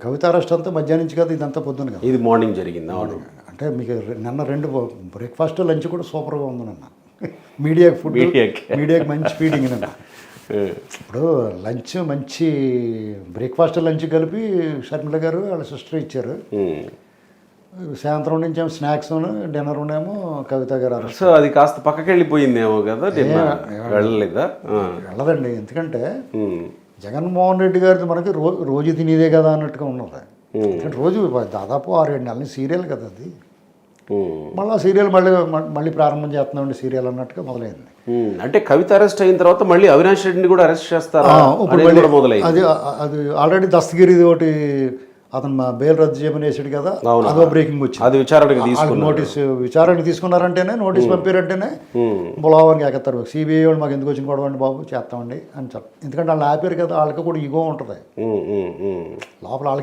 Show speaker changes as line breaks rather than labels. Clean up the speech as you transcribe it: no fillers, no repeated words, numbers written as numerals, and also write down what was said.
కవిత arrest అంతా మధ్యాహ్నం నుంచి కదా, ఇదంతా పొద్దున కదా.
ఇది మార్నింగ్ జరిగింది. అవును.
అంటే మీకు నిన్న 2 బ్రేక్ఫాస్ట్ లంచ్ కూడా సూపర్గా ఉంది నిన్న. మీడియాకి ఫుడ్, మీడియాకి మంచి ఫీడింగ్ నిన్న. ఇప్పుడు లంచ్ మంచి బ్రేక్ఫాస్ట్ లంచ్ కలిపి షర్మిల గారు వాళ్ళ సిస్టర్ ఇచ్చారు. సాయంత్రం నుంచి ఏమో స్నాక్స్ డిన్నర్ ఉండేమో కవిత గారు అరెస్ట్.
సో అది కాస్త పక్కకి వెళ్ళిపోయిందేమో కదా, వెళ్ళలేదా?
వెళ్ళదండి, ఎందుకంటే జగన్మోహన్ రెడ్డి గారిది మనకి రోజు తినేదే కదా అన్నట్టుగా ఉన్నది. ఎందుకంటే రోజు దాదాపు 6-7 నెలల సీరియల్ కదా అది. మళ్ళీ సీరియల్ మళ్ళీ ప్రారంభం చేస్తున్నామండి సీరియల్ అన్నట్టుగా మొదలైంది.
అంటే కవిత అరెస్ట్ అయిన తర్వాత మళ్ళీ అవినాష్ రెడ్డిని కూడా అరెస్ట్ చేస్తారా?
అది ఆల్రెడీ దస్తగిరిది ఒకటి అతను బెయిల్ రద్దు చేయమని వేసాడు కదా, అదో బ్రేకింగ్ వచ్చింది.
అది
విచారణకి తీసుకున్నారంటేనే, నోటీస్ పంపారంటేనే బులావానికి ఎక్కతారు. సిబిఐ వాళ్ళు మాకు ఎందుకు వచ్చిన గొడవ అండి బాబు, చేస్తామండి అని చెప్పి. ఎందుకంటే వాళ్ళు ఆపారు కదా, వాళ్ళకి కూడా ఈగో ఉంటుంది లోపల. వాళ్ళకి